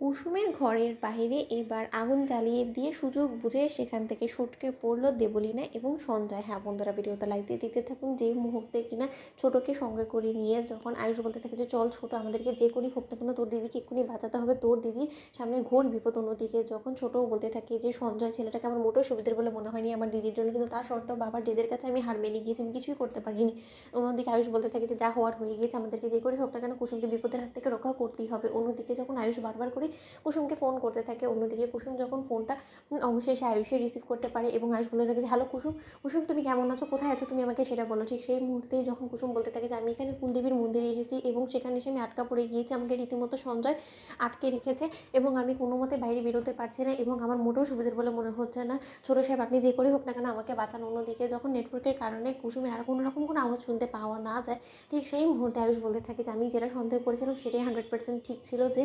কুসুমের ঘরের বাইরে এবার আগুন জ্বালিয়ে দিয়ে সুযোগ বুঝে সেখান থেকে সটকে পড়লো দেবলীনা এবং সঞ্জয়। হ্যাঁ বন্ধুরা, ভিডিওতে লাইক দিয়ে দিতে থাকুন। যে মুহূর্তে কিনা ছোটোকে সঙ্গে করে নিয়ে যখন আয়ুষ বলতে থাকে যে চল ছোটো, আমাদেরকে যে করেই হোক না কেন তোর দিদিকে এক্ষুনি বাঁচাতে হবে, তোর দিদির সামনে ঘোর বিপদ। অন্যদিকে যখন ছোটোও বলতে থাকে যে সঞ্জয় ছেলেটাকে আমার মোটেও সুবিধের বলে মনে হয়নি আমার দিদির জন্য, কিন্তু তা সত্ত্বেও বাবার জেদের কাছে আমি হার মেনে গিয়েছি, আমি কিছুই করতে পারিনি। অন্যদিকে আয়ুষ বলতে থাকে যে যা হওয়ার হয়ে গিয়েছে, আমাদেরকে যে করে হোক না কেন কুসুমকে বিপদের হাত থেকে রক্ষা করতেই হবে। অন্যদিকে যখন আয়ুষ বারবার করে কুসুমকে ফোন করতে থাকে, অন্যদিকে কুসুম যখন ফোনটা অবশেষে আয়ুষে রিসিভ করতে পারে এবং আয়ুষ বলতে থাকে যে হ্যালো কুসুম, কুসুম তুমি কেমন আছো, কোথায় আছো তুমি, আমাকে সেটা বলো। ঠিক সেই মুহূর্তেই যখন কুসুম বলতে থাকে যে আমি এখানে কুলদেবীর মন্দিরে এসেছি এবং সেখানে এসে আমি আটকা পড়ে গিয়েছি, আমাকে রীতিমতো সঞ্জয় আটকে রেখেছে এবং আমি কোনো মতে বাইরে বেরোতে পারছি না এবং আমার মোটেও সুবিধার বলে মনে হচ্ছে না। ছোটো সাহেব আপনি যে করে হোক না কেন আমাকে বাঁচান। অন্যদিকে যখন নেটওয়ার্কের কারণে কুসুমের আর কোনো রকম কোনো আওয়াজ শুনতে পাওয়া না যায়, ঠিক সেই মুহূর্তে আয়ুষ বলতে থাকে যে আমি যেটা সন্দেহ করেছিলাম সেটাই 100% ঠিক ছিল, যে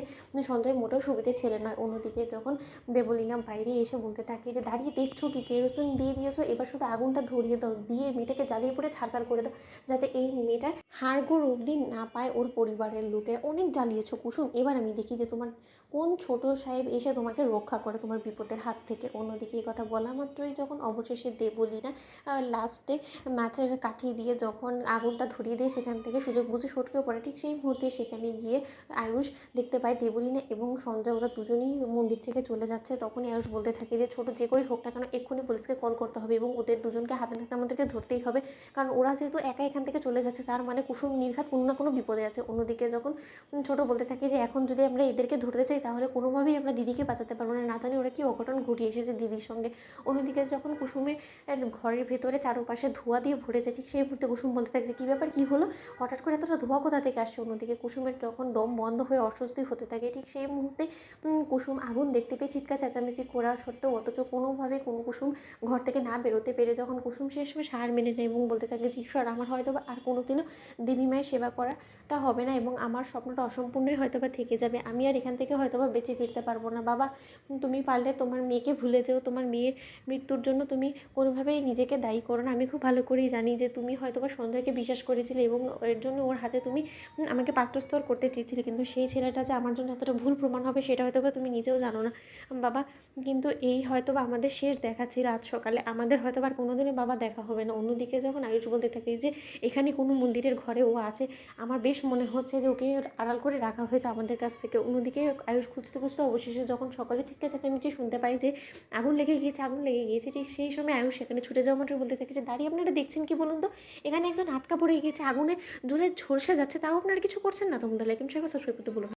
সঞ্জয় মোটেও সুবিধে ছেলে নয়। অন্যদিকে যখন দেবলীনা বাইরে এসে বলতে থাকে যে দাঁড়িয়ে দেখছো কি, কেরোসিন দিয়ে দিয়েছো, এবার শুধু আগুনটা ধরিয়ে দাও, দিয়ে মেয়েটাকে জ্বালিয়ে পড়ে ছাড়কার করে দাও, যাতে এই মেয়েটার হাড়গোড় অবধি না পায় ওর পরিবারের লোকের। অনেক জ্বালিয়েছো কুসুম, এবার আমি দেখি যে তোমার কোন ছোট সাহেব এসে তোমাকে রক্ষা করে তোমার বিপদের হাত থেকে। অন্যদিকে এই কথা বলা মাত্রই যখন অবশেষে দেবলীনা লাস্টে মাছের কাঠি দিয়ে যখন আগুনটা ধরিয়ে দিয়ে সেখান থেকে সুযোগ বুঝে সটকেও পড়ে, ঠিক সেই মুহূর্তে সেখানে গিয়ে আয়ুষ দেখতে পায় দেবলীনা এবং সঞ্জয় ওরা দুজনেই মন্দির থেকে চলে যাচ্ছে। তখনই আয়ুষ বলতে থাকে যে ছোটো যে করেই হোক না কেন এক্ষুনি পুলিশকে কল করতে হবে এবং ওদের দুজনকে হাতে নাতে আমাদেরকে ধরতেই হবে, কারণ ওরা যেহেতু একা এখান থেকে চলে যাচ্ছে তার মানে কুসুম নির্ঘাত কোনো না কোনো বিপদে আছে। অন্যদিকে যখন ছোটো বলতে থাকে যে এখন যদি আমরা এদেরকে ধরতে চাই তাহলে কোনোভাবেই আমরা দিদিকে বাঁচাতে পারবো না, না জানি ওরা কি অঘটন ঘটিয়ে এসেছে দিদির সঙ্গে। অন্যদিকে যখন কুসুমের ঘরের ভেতরে চারপাশে ধোঁয়া দিয়ে ভরে যায়, ঠিক সেই মুহূর্তে কুসুম বলতে থাকে যে কী ব্যাপার, কী হলো, হঠাৎ করে এতটা ধোঁয়া কোথা থেকে আসছে। অন্যদিকে কুসুমের যখন দম বন্ধ হয়ে অস্বস্তি হতে থাকে, ঠিক সেই মুহূর্তে কুসুম আগুন দেখতে পেয়ে চিৎকার চেঁচামেচি করা সত্ত্বেও অথচ কোনোভাবে কোনো কুসুম ঘর থেকে না বেরোতে পেরে যখন কুসুম শেষমেশ হার মেনে নেয় এবং বলতে থাকে যে ঈশ্বর, আমার হয়তো বা আর কোনোদিনও দেবী মায়ের সেবা করাটা হবে না এবং আমার স্বপ্নটা অসম্পূর্ণই হয়তো বা থেকে যাবে, আমি আর এখান থেকে হয়তো বা বেঁচে ফিরতে পারবো না। বাবা তুমি পারলে তোমার মেয়েকে ভুলে যেও, তোমার মেয়ের মৃত্যুর জন্য তুমি কোনোভাবেই নিজেকে দায়ী করো না। আমি খুব ভালো করেই জানি যে তুমি হয়তো বা সঞ্জয়কে বিশ্বাস করেছিলে এবং এর জন্য ওর হাতে তুমি আমাকে পাত্রস্থর করতে চেয়েছিলে, কিন্তু সেই ছেলেটা যে আমার জন্য এতটা ভুল প্রমাণ হবে সেটা হয়তো বা তুমি নিজেও জানো না বাবা। কিন্তু এই হয়তো বা আমাদের শেষ দেখা ছিল আজ সকালে, আমাদের হয়তো বা আর কোনোদিনই বাবা দেখা হবে না। অন্যদিকে যখন আয়ুষ বলতে থাকে যে এখানে কোনো মন্দিরের ঘরে ও আছে, আমার বেশ মনে হচ্ছে যে ওকে আড়াল করে রাখা হয়েছে আমাদের কাছ থেকে। অন্যদিকে আয়ুষ খুঁজতে খুঁজতে অবশেষে যখন সকালে চিৎকার চেঁচামেচি শুনতে পাই যে আগুন লেগে গিয়েছে, আগুন লেগে গিয়েছে, ঠিক সেই সময় আয়ুষ সেখানে ছুটে যাওয়া মাত্র বলতে থাকে যে দাঁড়িয়ে আপনারা দেখছেন কি বলুন তো, এখানে একজন আটকা পড়ে গিয়েছে, আগুনে জ্বলে ঝলসে যাচ্ছে, তাও আপনারা কিছু করছেন না। তখন তাহলে সাবস্ক্রাইব করতে বলুন।